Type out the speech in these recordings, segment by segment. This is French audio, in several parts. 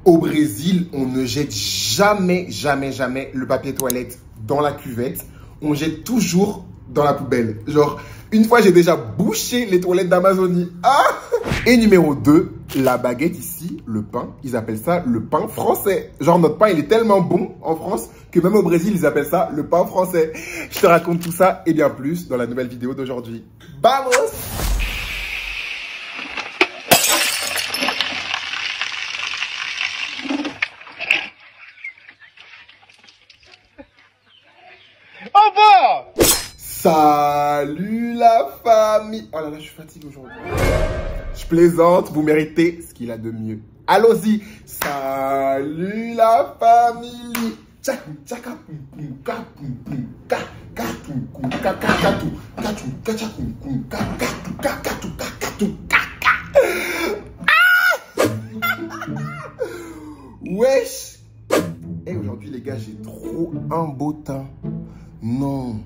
Au Brésil, on ne jette jamais le papier toilette dans la cuvette. On jette toujours dans la poubelle. Genre, une fois, j'ai déjà bouché les toilettes d'Amazonie. Ah! Et numéro 2, la baguette ici, le pain, ils appellent ça le pain français. Genre, notre pain, il est tellement bon en France que même au Brésil, ils appellent ça le pain français. Je te raconte tout ça et bien plus dans la nouvelle vidéo d'aujourd'hui. Vamos! Salut la famille. Oh là là, je suis fatigué aujourd'hui. Je plaisante, vous méritez ce qu'il a de mieux. Allons-y. Salut la famille. Wesh. Et aujourd'hui les gars, j'ai trop un beau teint. Non.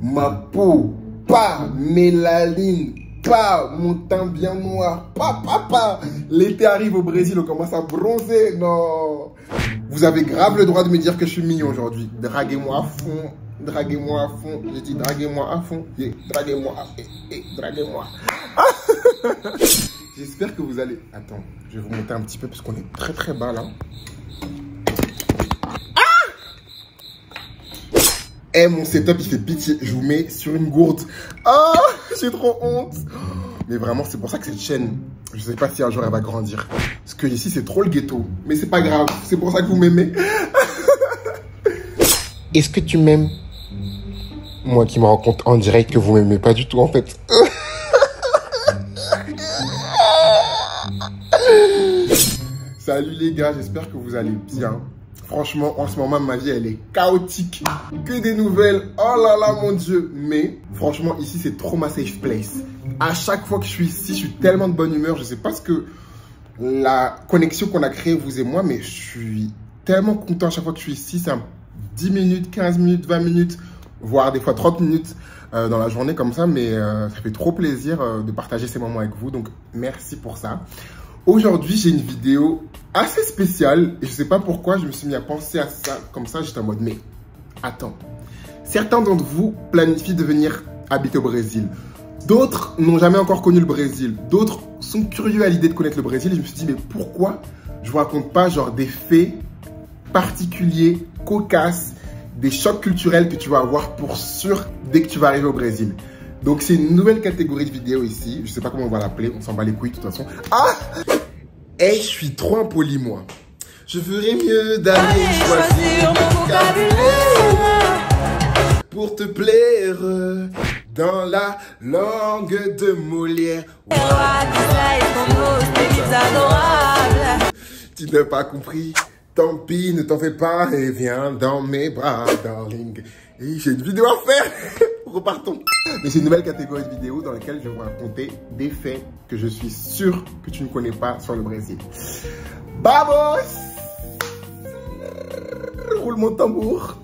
Ma peau, pas mélanine, pas mon teint bien noir, pas. L'été arrive au Brésil, on commence à bronzer, non. Vous avez grave le droit de me dire que je suis mignon aujourd'hui. Draguez-moi à fond, draguez-moi à fond. J'ai dit draguez-moi à fond, draguez-moi, draguez-moi. J'espère que vous allez... Attends, je vais vous monter un petit peu parce qu'on est très bas là. Eh, mon setup, il fait pitié. Je vous mets sur une gourde. Ah, j'ai trop honte. Mais vraiment, c'est pour ça que cette chaîne, je sais pas si un jour elle va grandir. Parce que ici, c'est trop le ghetto. Mais c'est pas grave. C'est pour ça que vous m'aimez. Est-ce que tu m'aimes? Moi qui me rends compte en direct que vous m'aimez pas du tout, en fait. Salut les gars, j'espère que vous allez bien. Franchement, en ce moment, ma vie, elle est chaotique. Que des nouvelles. Oh là là, mon Dieu. Mais, franchement, ici, c'est trop ma safe place. À chaque fois que je suis ici, je suis tellement de bonne humeur. Je sais pas ce que la connexion qu'on a créée, vous et moi, mais je suis tellement content à chaque fois que je suis ici. C'est 10 minutes, 15 minutes, 20 minutes, voire des fois 30 minutes dans la journée comme ça. Mais ça fait trop plaisir de partager ces moments avec vous. Donc, merci pour ça. Aujourd'hui, j'ai une vidéo assez spéciale et je sais pas pourquoi je me suis mis à penser à ça comme ça. J'étais en mode, mais attends, certains d'entre vous planifient de venir habiter au Brésil. D'autres n'ont jamais encore connu le Brésil. D'autres sont curieux à l'idée de connaître le Brésil. Et je me suis dit, mais pourquoi je vous raconte pas genre des faits particuliers, cocasses, des chocs culturels que tu vas avoir pour sûr dès que tu vas arriver au Brésil. Donc, c'est une nouvelle catégorie de vidéo ici. Je sais pas comment on va l'appeler. On s'en bat les couilles de toute façon. Ah! Hey, je suis trop impoli, moi. Je ferais mieux d'aller choisir mon vocabulaire pour te plaire dans la langue de Molière. Wow. Tu n'as pas compris? Tant pis, ne t'en fais pas et viens dans mes bras, darling. Et j'ai une vidéo à faire. Repartons. Mais c'est une nouvelle catégorie de vidéos dans laquelle je vais vous raconter des faits que je suis sûr que tu ne connais pas sur le Brésil. Vamos! Roulement de tambour.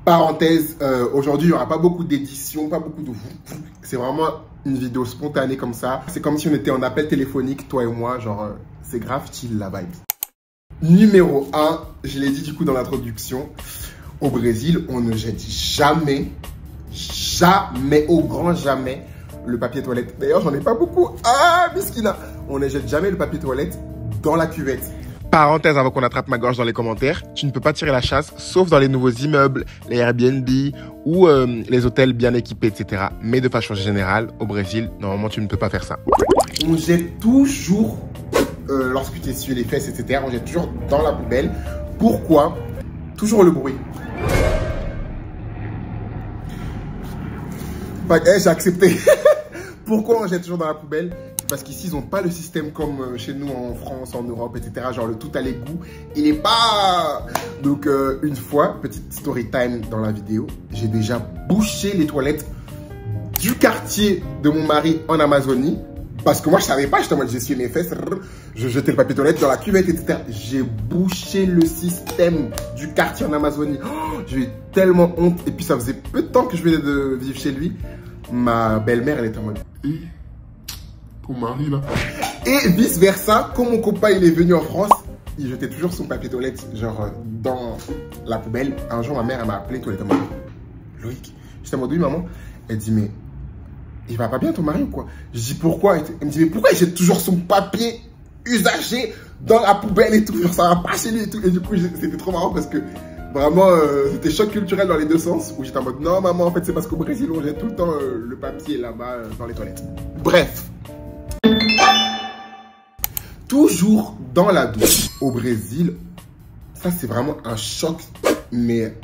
Parenthèse, aujourd'hui, il n'y aura pas beaucoup d'édition, pas beaucoup de vous. C'est vraiment une vidéo spontanée comme ça. C'est comme si on était en appel téléphonique, toi et moi. Genre, c'est grave chill la vibe. Numéro 1, je l'ai dit du coup dans l'introduction. Au Brésil, on ne jette jamais, au grand jamais, le papier toilette. D'ailleurs, j'en ai pas beaucoup. Ah, miskina. On ne jette jamais le papier toilette dans la cuvette. Parenthèse avant qu'on attrape ma gorge dans les commentaires, tu ne peux pas tirer la chasse, sauf dans les nouveaux immeubles, les Airbnb ou les hôtels bien équipés, etc. Mais de façon générale, au Brésil, normalement, tu ne peux pas faire ça. On jette toujours, lorsque tu essuies les fesses, etc., on jette toujours dans la poubelle. Pourquoi? Toujours le bruit. Hey, j'ai accepté. Pourquoi on jette toujours dans la poubelle? Parce qu'ici, ils n'ont pas le système comme chez nous en France, en Europe, etc. Genre le tout à l'égout. Il n'est pas... Donc, une fois, petite story time dans la vidéo, j'ai déjà bouché les toilettes du quartier de mon mari en Amazonie. Parce que moi, je savais pas, j'étais en mode, j'essuyais mes fesses, je jetais le papier toilette dans la cuvette, etc. J'ai bouché le système du quartier en Amazonie. Oh, j'ai eu tellement honte. Et puis, ça faisait peu de temps que je venais de vivre chez lui. Ma belle-mère, elle était en mode, ton mari, là. Et vice versa, quand mon copain il est venu en France, il jetait toujours son papier toilette, genre dans la poubelle. Un jour, ma mère, elle m'a appelé toilette. Elle m'a dit, Loïc, j'étais en mode oui, maman. Elle dit, mais il va pas bien ton mari ou quoi? Je dis, pourquoi? Elle me dit, mais pourquoi il jette toujours son papier usagé dans la poubelle et tout? Genre, ça va pas chez lui et tout. Et du coup, c'était trop marrant parce que vraiment, c'était choc culturel dans les deux sens. Où j'étais en mode, non, maman, en fait, c'est parce qu'au Brésil, on jette tout le temps le papier là-bas dans les toilettes. Bref. Toujours dans la douche au Brésil, ça c'est vraiment un choc, mais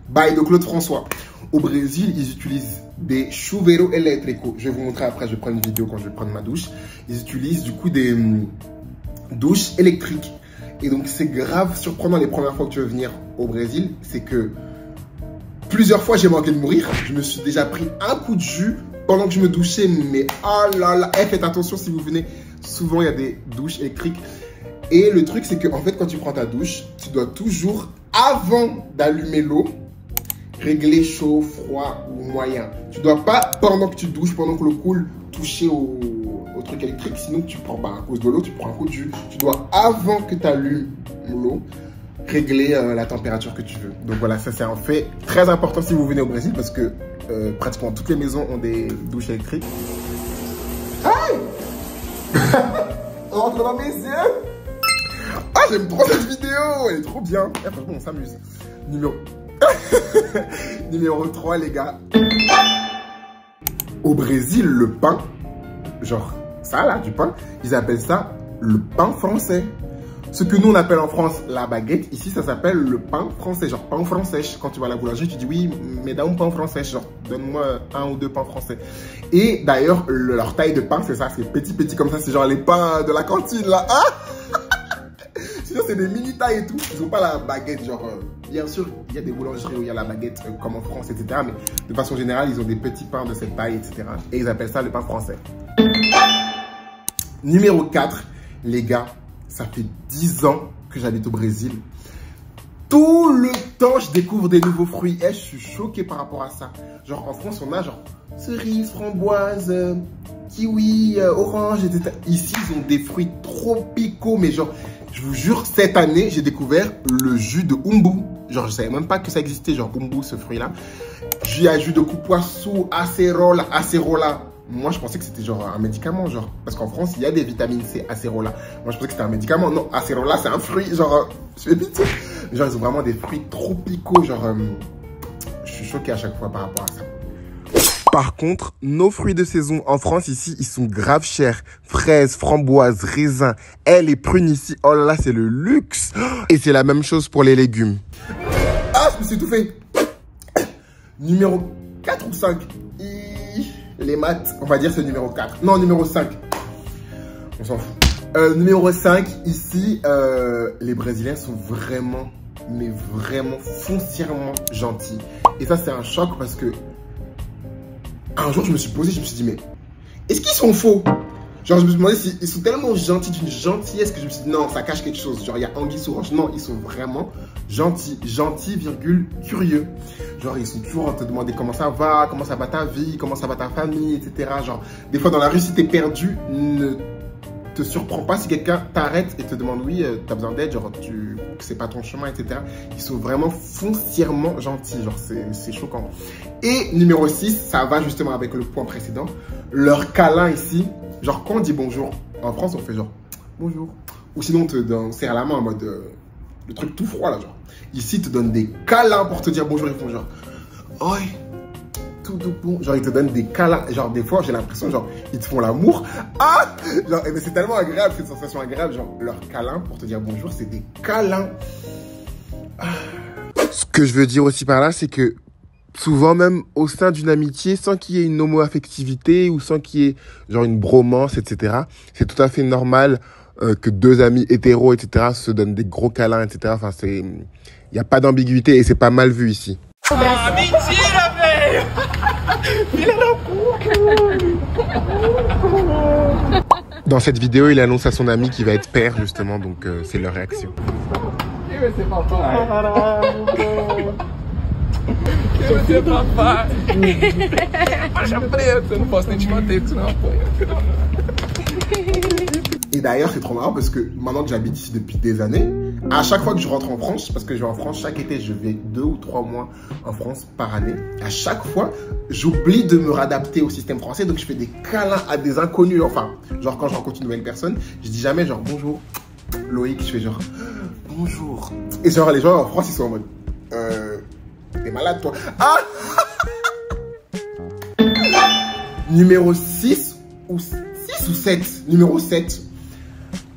by de Claude François. Au Brésil, ils utilisent des chuveiros électricos. Je vais vous montrer après, je vais prendre une vidéo quand je vais prendre ma douche. Ils utilisent du coup des douches électriques. Et donc c'est grave surprenant les premières fois que tu veux venir au Brésil, c'est que plusieurs fois j'ai manqué de mourir. Je me suis déjà pris un coup de jus pendant que je me douchais, mais oh là là, faites attention si vous venez. Souvent, il y a des douches électriques. Et le truc, c'est qu'en fait, quand tu prends ta douche, tu dois toujours, avant d'allumer l'eau, régler chaud, froid ou moyen. Tu ne dois pas, pendant que tu douches, pendant que l'eau coule, toucher au truc électrique. Sinon, tu prends pas à cause de l'eau, tu prends un coup de jus. Tu dois, avant que tu allumes l'eau, régler la température que tu veux. Donc voilà, ça c'est un fait très important si vous venez au Brésil parce que pratiquement toutes les maisons ont des douches électriques. Aïe! Rentre dans mes yeux. Ah, j'aime trop cette vidéo. Elle est trop bien. Franchement, on s'amuse. Numéro 3, les gars. Au Brésil, le pain, genre ça là, du pain, ils appellent ça le pain français. Ce que nous on appelle en France la baguette, ici ça s'appelle le pain français, genre pain français. Quand tu vas à la boulangerie, tu dis oui, mais donne-moi pain français, genre donne-moi 1 ou 2 pains français. Et d'ailleurs, leur taille de pain, c'est ça, c'est petit comme ça, c'est genre les pains de la cantine là. Ah sinon c'est des mini tailles et tout, ils ont pas la baguette, genre bien sûr il y a des boulangeries où il y a la baguette comme en France, etc. Mais de façon générale, ils ont des petits pains de cette taille, etc. Et ils appellent ça le pain français. Numéro 4, les gars. Ça fait 10 ans que j'habite au Brésil. Tout le temps, je découvre des nouveaux fruits. Et je suis choqué par rapport à ça. Genre, en France, on a genre cerises, framboises, kiwi, orange, etc. Ici, ils ont des fruits tropicaux. Mais genre, je vous jure, cette année, j'ai découvert le jus de umbu. Genre, je savais même pas que ça existait, genre umbu, ce fruit-là. Jus à jus de cupuaçu, acerola. Moi, je pensais que c'était genre un médicament, genre. Parce qu'en France, il y a des vitamines C, acérola. Moi, je pensais que c'était un médicament. Non, acérola, c'est un fruit, genre, je fais pitié. Genre, ils ont vraiment des fruits tropicaux, genre, je suis choqué à chaque fois par rapport à ça. Par contre, nos fruits de saison en France, ici, ils sont grave chers. Fraises, framboises, raisins. Les prunes ici, oh là là, c'est le luxe. Et c'est la même chose pour les légumes. Ah, je me suis tout fait. Numéro 4 ou 5. Les maths, on va dire c'est numéro 4. Non, numéro 5. On s'en fout. Numéro 5, ici, les Brésiliens sont vraiment, mais vraiment foncièrement gentils. Et ça, c'est un choc parce que un jour, je me suis posé, je me suis dit, mais est-ce qu'ils sont faux? Genre, je me suis demandé s'ils sont tellement gentils, d'une gentillesse, que je me suis dit, non, ça cache quelque chose. Genre, il y a anguille sous roche. Non, ils sont vraiment gentils, virgule, curieux. Genre, ils sont toujours en te demander comment ça va ta vie, comment ça va ta famille, etc. Genre, des fois, dans la rue, si t'es perdu, ne te surprends pas si quelqu'un t'arrête et te demande, oui, t'as besoin d'aide, genre, c'est pas ton chemin, etc. Ils sont vraiment foncièrement gentils. Genre, c'est choquant. Et numéro 6, ça va justement avec le point précédent. Leur câlin ici. Genre, quand on dit bonjour, en France, on fait genre bonjour. Ou sinon, on te serre la main en mode le truc tout froid là, genre. Ici, ils te donnent des câlins pour te dire bonjour. Ils font genre, oi, tout bon. Genre, ils te donnent des câlins. Genre, des fois, j'ai l'impression, genre, ils te font l'amour. Ah, genre, mais c'est tellement agréable, c'est une sensation agréable. Genre, leur câlin pour te dire bonjour, c'est des câlins. Ah. Ce que je veux dire aussi par là, c'est que souvent même au sein d'une amitié, sans qu'il y ait une homo-affectivité ou sans qu'il y ait genre une bromance, etc. C'est tout à fait normal que deux amis hétéros, etc. se donnent des gros câlins, etc. Enfin, il n'y a pas d'ambiguïté et c'est pas mal vu ici. Ah, mentira, velho! Filha da puta! Dans cette vidéo, il annonce à son ami qu'il va être père, justement, donc c'est leur réaction. Quem vai ser papai? Quem vai ser papai? Faixa preta, eu não posso nem te manter, porque senão apanha. Et d'ailleurs, c'est trop marrant parce que maintenant que j'habite ici depuis des années, à chaque fois que je rentre en France, parce que je vais en France chaque été, je vais 2 ou 3 mois en France par année. À chaque fois, j'oublie de me réadapter au système français. Donc, je fais des câlins à des inconnus. Enfin, genre quand je rencontre une nouvelle personne, je dis jamais genre bonjour Loïc. Je fais genre bonjour. Et genre les gens en France, ils sont en mode t'es malade toi. Ah Numéro 6 ou 7. Numéro 7.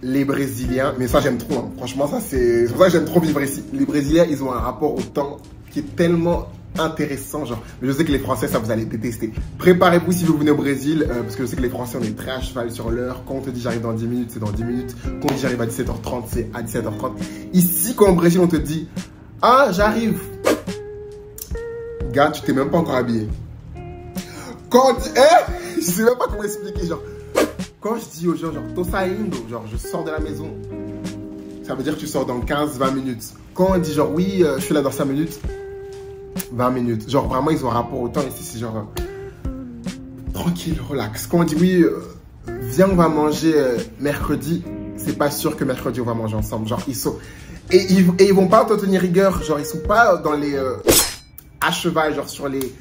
Les Brésiliens, mais ça j'aime trop, hein. Franchement ça c'est pour ça que j'aime trop vivre ici. Les Brésiliens, ils ont un rapport au temps qui est tellement intéressant, genre. Mais je sais que les Français, ça vous allez détester. Préparez-vous si vous venez au Brésil, parce que je sais que les Français, on est très à cheval sur l'heure. Quand on te dit j'arrive dans 10 minutes, c'est dans 10 minutes. Quand on te dit j'arrive à 17h30, c'est à 17h30. Ici, quand au Brésil, on te dit ah j'arrive, gars, tu t'es même pas encore habillé. Quand on dit je sais même pas comment expliquer, genre. Quand je dis aux gens, genre, tô saindo, genre, je sors de la maison, ça veut dire que tu sors dans 15-20 minutes. Quand on dit, genre, oui, je suis là dans 5 minutes, 20 minutes. Genre, vraiment, ils ont un rapport au temps ici, c'est genre, tranquille, relax. Quand on dit, oui, viens, on va manger mercredi, c'est pas sûr que mercredi, on va manger ensemble. Genre, ils sont. Et ils vont pas te tenir rigueur, genre, ils sont pas dans les. À cheval, genre, sur les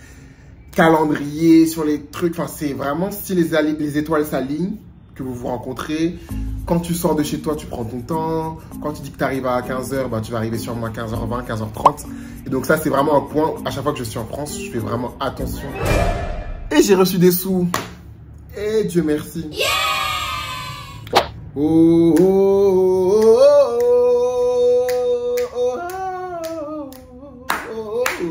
calendriers, sur les trucs. Enfin, c'est vraiment si les étoiles s'alignent, que vous vous rencontrez. Quand tu sors de chez toi, tu prends ton temps. Quand tu dis que tu arrives à 15h, bah, tu vas arriver sûrement à 15h20, 15h30. Et donc ça, c'est vraiment un point. À chaque fois que je suis en France, je fais vraiment attention. Et j'ai reçu des sous. Et Dieu merci. Yeah! Oh, oh, oh, oh, oh, oh.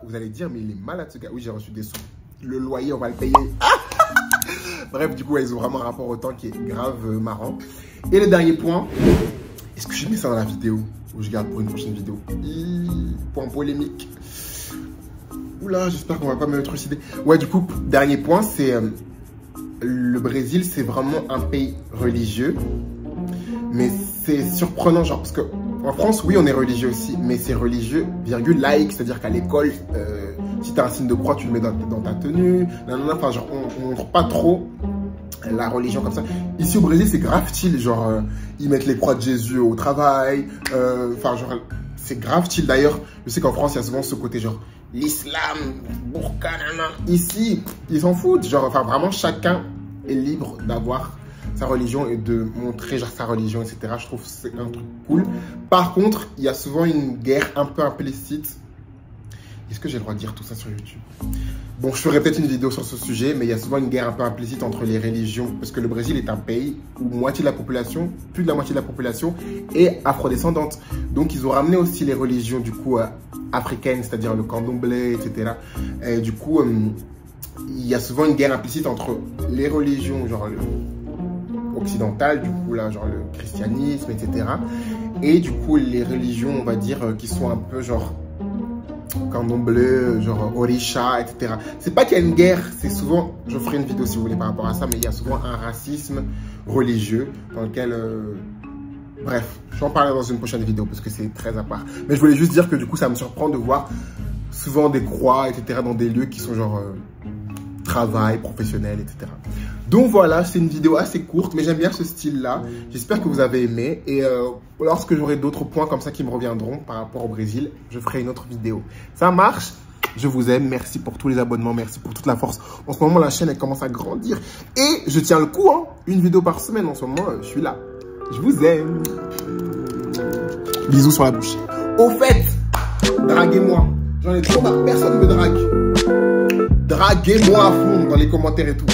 Vous allez dire, mais il est malade ce gars. Oui, j'ai reçu des sous. Le loyer, on va le payer. Bref, du coup, ils ont vraiment un rapport au temps qui est grave marrant. Et le dernier point, est-ce que je mets ça dans la vidéo ou je garde pour une prochaine vidéo? Point polémique. Oula, j'espère qu'on va pas me trucider. Ouais, du coup, dernier point, c'est le Brésil, c'est vraiment un pays religieux. Mais c'est surprenant, genre, parce que en France, oui, on est religieux aussi, mais c'est religieux, virgule, laïque, c'est-à-dire qu'à l'école, si tu as un signe de croix, tu le mets dans ta tenue. Enfin, genre, on montre pas trop la religion comme ça. Ici au Brésil, c'est grave chill, genre, ils mettent les croix de Jésus au travail. Enfin, genre, c'est grave chill. D'ailleurs, je sais qu'en France, il y a souvent ce côté, genre, l'islam, burqa, nanana. Ici, ils s'en foutent. Genre, enfin, vraiment, chacun est libre d'avoir sa religion et de montrer genre sa religion, etc. Je trouve que c'est un truc cool. Par contre, il y a souvent une guerre un peu implicite. Est-ce que j'ai le droit de dire tout ça sur YouTube? Bon, je ferai peut-être une vidéo sur ce sujet, mais il y a souvent une guerre un peu implicite entre les religions, parce que le Brésil est un pays où moitié de la population, plus de la moitié de la population, est afrodescendante. Donc, ils ont ramené aussi les religions, du coup, africaines, c'est-à-dire le candomblé, etc. Et du coup, il y a souvent une guerre implicite entre les religions, genre occidentales, du coup, là, genre le christianisme, etc. Et du coup, les religions, on va dire, qui sont un peu, genre, candomblé, genre orisha, etc. C'est pas qu'il y a une guerre, c'est souvent, je ferai une vidéo si vous voulez par rapport à ça, mais il y a souvent un racisme religieux dans lequel, bref, j'en parlerai dans une prochaine vidéo parce que c'est très à part. Mais je voulais juste dire que du coup, ça me surprend de voir souvent des croix, etc. dans des lieux qui sont genre travail, professionnel, etc. Donc voilà, c'est une vidéo assez courte, mais j'aime bien ce style-là. J'espère que vous avez aimé. Et lorsque j'aurai d'autres points comme ça qui me reviendront par rapport au Brésil, je ferai une autre vidéo. Ça marche? Je vous aime. Merci pour tous les abonnements. Merci pour toute la force. En ce moment, la chaîne, elle commence à grandir. Et je tiens le coup, hein. Une vidéo par semaine en ce moment. Je suis là. Je vous aime. Bisous sur la bouche. Au fait, draguez-moi. J'en ai trop marre. Personne ne me drague. Draguez-moi à fond dans les commentaires et tout.